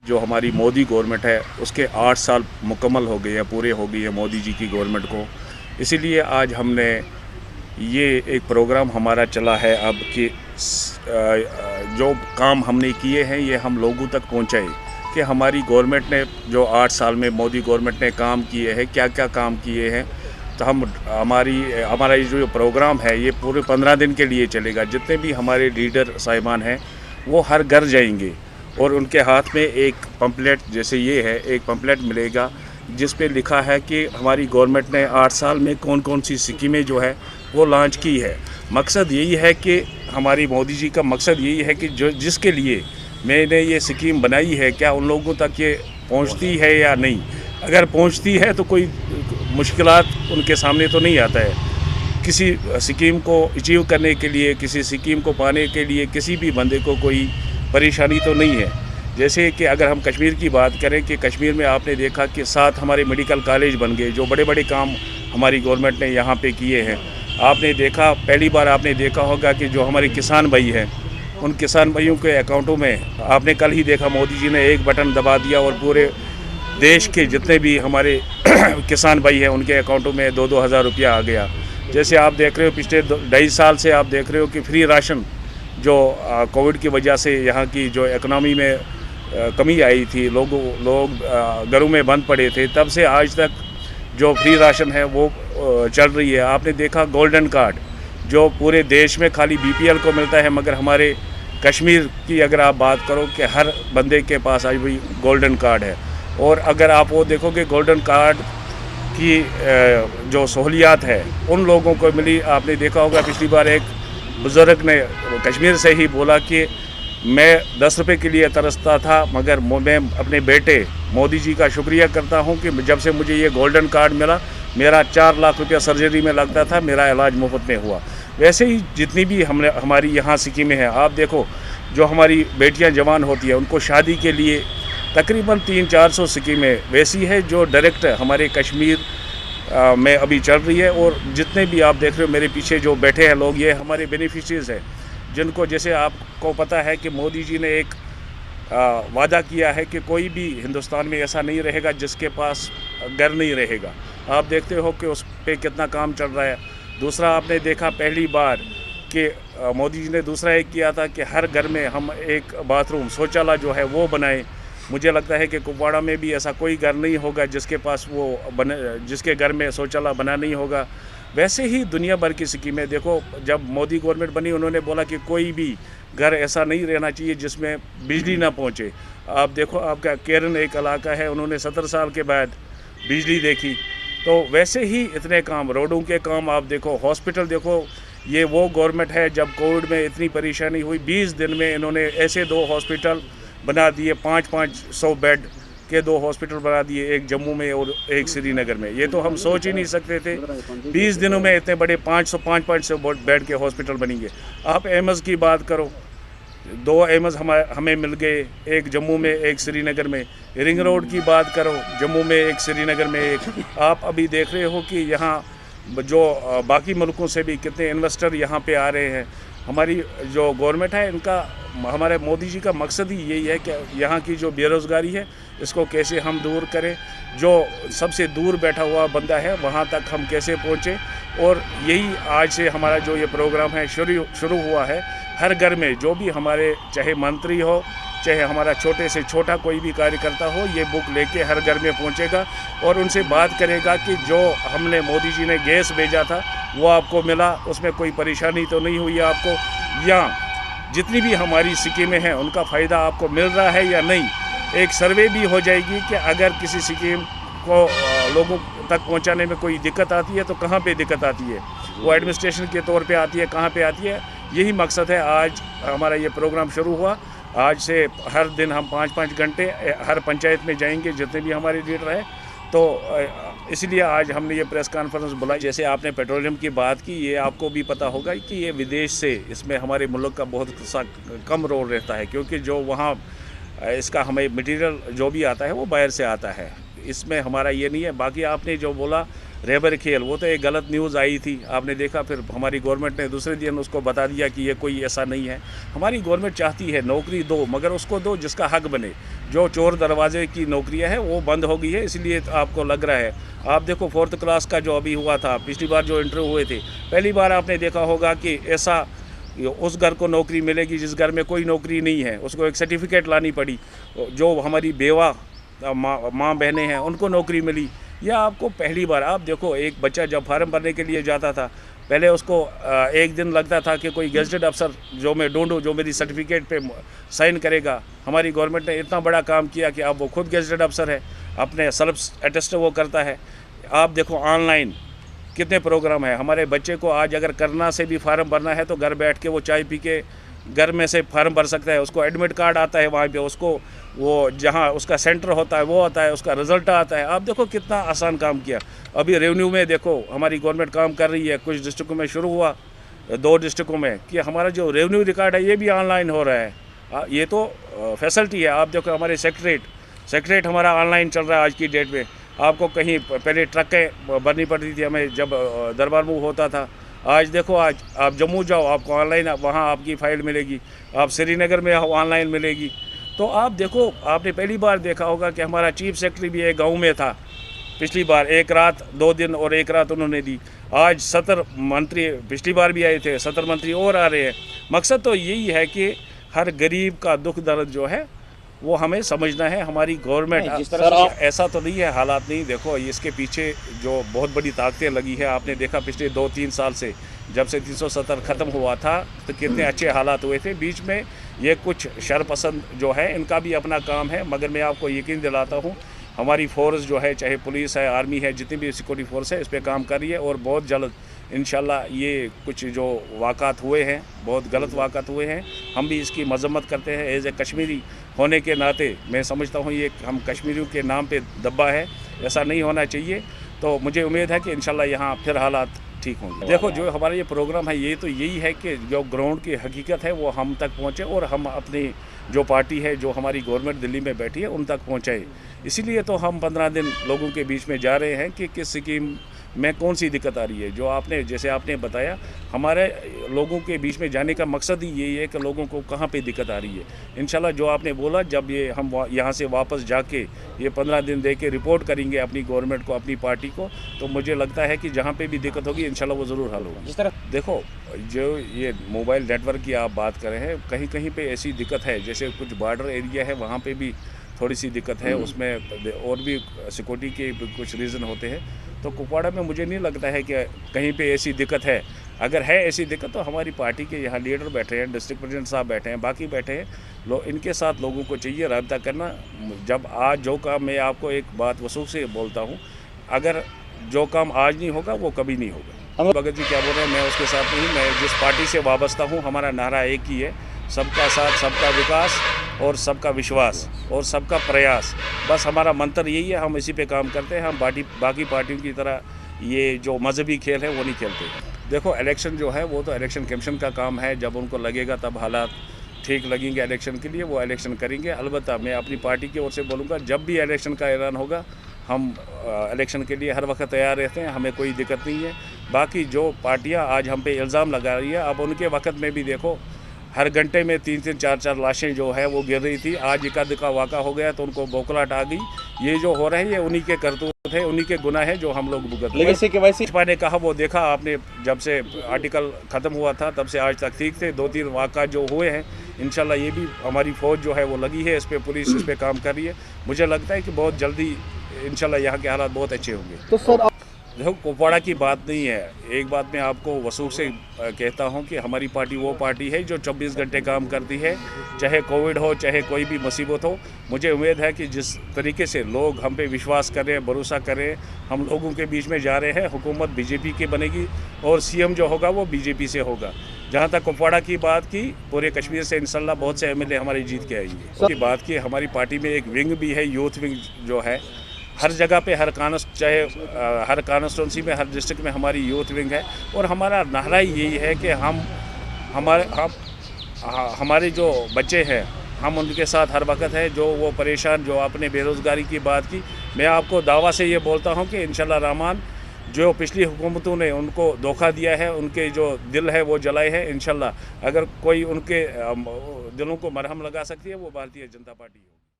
जो हमारी मोदी गवर्नमेंट है उसके 8 साल मुकम्मल हो गए हैं, पूरे हो गई है मोदी जी की गवर्नमेंट को। इसीलिए आज हमने ये एक प्रोग्राम हमारा चला है अब कि जो काम हमने किए हैं ये हम लोगों तक पहुंचाए कि हमारी गवर्नमेंट ने जो 8 साल में मोदी गवर्नमेंट ने काम किए हैं, क्या क्या काम किए हैं। तो हमारा ये जो प्रोग्राम है ये पूरे 15 दिन के लिए चलेगा। जितने भी हमारे लीडर साहिबान हैं वो हर घर जाएंगे और उनके हाथ में एक पम्पलेट, जैसे ये है, एक पम्पलेट मिलेगा जिस पे लिखा है कि हमारी गवर्नमेंट ने 8 साल में कौन कौन सी स्कीमें जो है वो लॉन्च की है। मकसद यही है कि हमारी मोदी जी का मकसद यही है कि जो जिसके लिए मैंने ये स्कीम बनाई है क्या उन लोगों तक ये पहुंचती है या नहीं। अगर पहुंचती है तो कोई मुश्किलात उनके सामने तो नहीं आता है। किसी स्कीम को अचीव करने के लिए, किसी स्कीम को पाने के लिए किसी भी बंदे को कोई परेशानी तो नहीं है। जैसे कि अगर हम कश्मीर की बात करें कि कश्मीर में आपने देखा कि 7 हमारे मेडिकल कॉलेज बन गए, जो बड़े बड़े काम हमारी गवर्नमेंट ने यहाँ पे किए हैं। आपने देखा, पहली बार आपने देखा होगा कि जो हमारे किसान भाई हैं उन किसान भाइयों के अकाउंटों में आपने कल ही देखा मोदी जी ने एक बटन दबा दिया और पूरे देश के जितने भी हमारे किसान भाई हैं उनके अकाउंटों में 2-2 हज़ार रुपया आ गया। जैसे आप देख रहे हो पिछले 2.5 साल से आप देख रहे हो कि फ्री राशन जो कोविड की वजह से यहाँ की जो इकनॉमी में कमी आई थी, लोग घरों में बंद पड़े थे, तब से आज तक जो फ्री राशन है वो चल रही है। आपने देखा गोल्डन कार्ड जो पूरे देश में खाली बीपीएल को मिलता है, मगर हमारे कश्मीर की अगर आप बात करो कि हर बंदे के पास आज भी गोल्डन कार्ड है। और अगर आप वो देखोगे गोल्डन कार्ड की जो सहूलियात है उन लोगों को मिली। आपने देखा होगा पिछली बार एक बुज़ुर्ग ने कश्मीर से ही बोला कि मैं 10 रुपये के लिए तरसता था, मगर मैं अपने बेटे मोदी जी का शुक्रिया करता हूं कि जब से मुझे ये गोल्डन कार्ड मिला, मेरा 4 लाख रुपया सर्जरी में लगता था, मेरा इलाज मुफ्त में हुआ। वैसे ही जितनी भी हमारी यहाँ स्कीमें हैं, आप देखो जो हमारी बेटियां जवान होती हैं उनको शादी के लिए तकरीबन 300-400 स्कीमें वैसी है जो डायरेक्ट हमारे कश्मीर में अभी चल रही है। और जितने भी आप देख रहे हो मेरे पीछे जो बैठे हैं लोग, ये हमारे बेनिफिशरीज़ हैं जिनको, जैसे आपको पता है कि मोदी जी ने एक वादा किया है कि कोई भी हिंदुस्तान में ऐसा नहीं रहेगा जिसके पास घर नहीं रहेगा। आप देखते हो कि उस पर कितना काम चल रहा है। दूसरा आपने देखा पहली बार कि मोदी जी ने दूसरा एक किया था कि हर घर में हम एक बाथरूम शौचालय जो है वो बनाए। मुझे लगता है कि कुपवाड़ा में भी ऐसा कोई घर नहीं होगा जिसके पास वो जिसके घर में शौचालय बना नहीं होगा। वैसे ही दुनिया भर की स्कीमें देखो, जब मोदी गवर्नमेंट बनी उन्होंने बोला कि कोई भी घर ऐसा नहीं रहना चाहिए जिसमें बिजली ना पहुंचे। आप देखो, आपका केरन एक इलाका है, उन्होंने 70 साल के बाद बिजली देखी। तो वैसे ही इतने काम, रोडों के काम आप देखो, हॉस्पिटल देखो। ये वो गवर्नमेंट है जब कोविड में इतनी परेशानी हुई, 20 दिन में इन्होंने ऐसे 2 हॉस्पिटल बना दिए, 500 बेड के 2 हॉस्पिटल बना दिए, एक जम्मू में और एक श्रीनगर में। ये तो हम सोच ही नहीं सकते थे 20 दिनों में इतने बड़े 500 बेड के हॉस्पिटल बनेंगे। आप एम्स की बात करो, 2 एम्स हमें मिल गए, एक जम्मू में एक श्रीनगर में। रिंग रोड की बात करो, जम्मू में एक, श्रीनगर में एक। आप अभी देख रहे हो कि यहाँ जो बाकी मुल्कों से भी कितने इन्वेस्टर यहाँ पे आ रहे हैं। हमारी जो गवर्नमेंट है इनका, हमारे मोदी जी का मकसद ही यही है कि यहाँ की जो बेरोज़गारी है इसको कैसे हम दूर करें, जो सबसे दूर बैठा हुआ बंदा है वहाँ तक हम कैसे पहुँचें। और यही आज से हमारा जो ये प्रोग्राम है शुरू हुआ है। हर घर में जो भी हमारे, चाहे मंत्री हो, चाहे हमारा छोटे से छोटा कोई भी कार्यकर्ता हो, ये बुक लेके हर घर में पहुँचेगा और उनसे बात करेगा कि जो हमने मोदी जी ने गैस भेजा था वो आपको मिला, उसमें कोई परेशानी तो नहीं हुई आपको, या जितनी भी हमारी स्कीमें हैं उनका फ़ायदा आपको मिल रहा है या नहीं। एक सर्वे भी हो जाएगी कि अगर किसी स्कीम को लोगों तक पहुंचाने में कोई दिक्कत आती है तो कहाँ पे दिक्कत आती है, वो एडमिनिस्ट्रेशन के तौर पे आती है, कहाँ पे आती है। यही मकसद है आज हमारा ये प्रोग्राम शुरू हुआ। आज से हर दिन हम 5-5 घंटे हर पंचायत में जाएंगे, जितने भी हमारे लीडर हैं। तो इसलिए आज हमने ये प्रेस कॉन्फ्रेंस बुलाई। जैसे आपने पेट्रोलियम की बात की, ये आपको भी पता होगा कि ये विदेश से, इसमें हमारे मुल्क का बहुत कम रोल रहता है, क्योंकि जो वहाँ इसका हमें मटेरियल जो भी आता है वो बाहर से आता है, इसमें हमारा ये नहीं है। बाकी आपने जो बोला रेबर खेल, वो तो एक गलत न्यूज़ आई थी, आपने देखा। फिर हमारी गवर्नमेंट ने दूसरे दिन उसको बता दिया कि ये कोई ऐसा नहीं है। हमारी गवर्नमेंट चाहती है नौकरी दो, मगर उसको दो जिसका हक बने। जो चोर दरवाजे की नौकरियां हैं वो बंद हो गई है, इसलिए तो आपको लग रहा है। आप देखो 4th क्लास का जो अभी हुआ था, पिछली बार जो इंटरव्यू हुए थे, पहली बार आपने देखा होगा कि ऐसा उस घर को नौकरी मिलेगी जिस घर में कोई नौकरी नहीं है, उसको एक सर्टिफिकेट लानी पड़ी। जो हमारी बेवा माँ बहनें हैं उनको नौकरी मिली। यह आपको पहली बार, आप देखो एक बच्चा जब फार्म भरने के लिए जाता था, पहले उसको एक दिन लगता था कि कोई गेजेटेड अफसर जो मैं ढूंढूं जो मेरी सर्टिफिकेट पे साइन करेगा। हमारी गवर्नमेंट ने इतना बड़ा काम किया कि अब वो खुद गेजेटेड अफसर है, अपने सेल्फ अटेस्ट वो करता है। आप देखो ऑनलाइन कितने प्रोग्राम है। हमारे बच्चे को आज अगर करना से भी फार्म भरना है तो घर बैठ के वो चाय पी के घर में से फार्म भर सकता है। उसको एडमिट कार्ड आता है, वहाँ पे उसको वो जहाँ उसका सेंटर होता है वो आता है, उसका रिज़ल्ट आता है। आप देखो कितना आसान काम किया। अभी रेवेन्यू में देखो हमारी गवर्नमेंट काम कर रही है, कुछ डिस्ट्रिक्टों में शुरू हुआ, 2 डिस्ट्रिक्टों में, कि हमारा जो रेवेन्यू रिकॉर्ड है ये भी ऑनलाइन हो रहा है। ये तो फैसिलिटी है। आप देखो हमारे सेक्रेटरेट हमारा ऑनलाइन चल रहा है आज की डेट में। आपको कहीं पहले ट्रकें भरनी पड़ती थी हमें जब दरबार मूव होता था। आज देखो, आज आप जम्मू जाओ, आपको ऑनलाइन वहाँ आपकी फ़ाइल मिलेगी। आप श्रीनगर में ऑनलाइन मिलेगी। तो आप देखो, आपने पहली बार देखा होगा कि हमारा चीफ सेक्रेटरी भी एक गांव में था पिछली बार, 1 रात 2 दिन और 1 रात उन्होंने दी। आज 70 मंत्री पिछली बार भी आए थे, 70 मंत्री और आ रहे हैं। मकसद तो यही है कि हर गरीब का दुख दर्द जो है वो हमें समझना है। हमारी गवर्नमेंट जिस तरह से ऐसा तो नहीं है, हालात नहीं। देखो इसके पीछे जो बहुत बड़ी ताकतें लगी है, आपने देखा पिछले 2-3 साल से जब से 370 ख़त्म हुआ था तो कितने अच्छे हालात हुए थे। बीच में ये कुछ शरपसंद जो है इनका भी अपना काम है, मगर मैं आपको यकीन दिलाता हूँ हमारी फ़ोर्स जो है, चाहे पुलिस है, आर्मी है, जितनी भी सिक्योरिटी फोर्स है, इस पर काम कर रही है। और बहुत जल्द इंशाल्लाह ये कुछ जो वाक़ात हुए हैं, बहुत गलत वाक़ात हुए हैं, हम भी इसकी मजम्मत करते हैं। एज़ ए कश्मीरी होने के नाते मैं समझता हूँ ये हम कश्मीरियों के नाम पे दब्बा है, ऐसा नहीं होना चाहिए। तो मुझे उम्मीद है कि इंशाल्लाह यहाँ फिर हालात ठीक होंगे। देखो जो हमारा ये प्रोग्राम है, ये तो यही है कि जो ग्राउंड की हकीकत है वो हम तक पहुँचे और हम अपनी जो पार्टी है, जो हमारी गवर्नमेंट दिल्ली में बैठी है, उन तक पहुँचाए। इसीलिए तो हम 15 दिन लोगों के बीच में जा रहे हैं कि किस स्कीम में कौन सी दिक्कत आ रही है। जो आपने जैसे आपने बताया, हमारे लोगों के बीच में जाने का मकसद ही यही है कि लोगों को कहाँ पे दिक्कत आ रही है। इंशाल्लाह जो आपने बोला, जब ये हम यहाँ से वापस जाके ये 15 दिन दे के रिपोर्ट करेंगे अपनी गवर्नमेंट को, अपनी पार्टी को, तो मुझे लगता है कि जहाँ पे भी दिक्कत होगी इंशाल्लाह वो ज़रूर हल होगी। जिस तरह देखो जो ये मोबाइल नेटवर्क की आप बात कर रहे हैं, कहीं कहीं पर ऐसी दिक्कत है, जैसे कुछ बॉर्डर एरिया है वहाँ पर भी थोड़ी सी दिक्कत है, उसमें और भी सिक्योरिटी के कुछ रीज़न होते हैं। तो कुपवाड़ा में मुझे नहीं लगता है कि कहीं पे ऐसी दिक्कत है। अगर है ऐसी दिक्कत तो हमारी पार्टी के यहाँ लीडर बैठे हैं, डिस्ट्रिक्ट प्रेसिडेंट साहब बैठे हैं, बाकी बैठे हैं इनके साथ लोगों को चाहिए रब्ता करना। जब आज जो काम, मैं आपको एक बात वसूख से बोलता हूँ, अगर जो काम आज नहीं होगा वो कभी नहीं होगा। भगत जी क्या बोल रहे हैं, मैं उसके साथ नहीं। मैं जिस पार्टी से वाबस्ता हूँ, हमारा नारा एक ही है, सबका साथ, सबका विकास और सबका विश्वास और सबका प्रयास। बस हमारा मंत्र यही है, हम इसी पे काम करते हैं। हम बाकी पार्टियों की तरह ये जो मजहबी खेल है वो नहीं खेलते। देखो इलेक्शन जो है वो तो इलेक्शन कमीशन का काम है। जब उनको लगेगा, तब हालात ठीक लगेंगे इलेक्शन के लिए, वो इलेक्शन करेंगे। अलबत्ता मैं अपनी पार्टी की ओर से बोलूँगा, जब भी इलेक्शन का ऐलान होगा हम इलेक्शन के लिए हर वक्त तैयार रहते हैं, हमें कोई दिक्कत नहीं है। बाकी जो पार्टियाँ आज हम पे इल्ज़ाम लगा रही है, अब उनके वक्त में भी देखो हर घंटे में 3-3, 4-4 लाशें जो है वो गिर रही थी। आज एकाधिका वाक़ा हो गया तो उनको बौखलाहट आ गई। ये जो हो रहा है ये उन्हीं के करतूत है, उन्हीं के गुनाह है जो हम लोग भुगत। लेकिन से भाजपा ने कहा, वो देखा आपने, जब से आर्टिकल ख़त्म हुआ था तब से आज तक ठीक थे। 2-3 वाक़ा जो हुए हैं, इंशाल्लाह ये भी हमारी फ़ौज जो है वो लगी है इस पर, पुलिस इस पर काम कर रही है। मुझे लगता है कि बहुत जल्दी इंशाल्लाह यहाँ के हालात बहुत अच्छे होंगे। तो सर देखो कुपवाड़ा की बात नहीं है, एक बात मैं आपको वसूख से कहता हूं कि हमारी पार्टी वो पार्टी है जो 24 घंटे काम करती है, चाहे कोविड हो, चाहे कोई भी मुसीबत हो। मुझे उम्मीद है कि जिस तरीके से लोग हम पे विश्वास करें, भरोसा करें, हम लोगों के बीच में जा रहे हैं, हुकूमत बीजेपी की बनेगी और सीएम जो होगा वो बीजेपी से होगा। जहाँ तक कुपवाड़ा की बात की, पूरे कश्मीर से इंशाल्लाह बहुत से एमएलए हमारी जीत के आएंगे। उसकी बात की, हमारी पार्टी में एक विंग भी है, यूथ विंग जो है। हर जगह पे चाहे हर कॉन्स्टिट्यूंसी में, हर डिस्ट्रिक्ट में हमारी यूथ विंग है। और हमारा नारा यही है कि हमारे जो बच्चे हैं, हम उनके साथ हर वक्त है। जो वो परेशान, जो आपने बेरोज़गारी की बात की, मैं आपको दावा से ये बोलता हूँ कि इंशाल्लाह रहमान जो पिछली हुकूमतों ने उनको धोखा दिया है, उनके जो दिल है वो जलाए हैं, इंशाल्लाह अगर कोई उनके दिलों को मरहम लगा सकती है वो भारतीय जनता पार्टी है।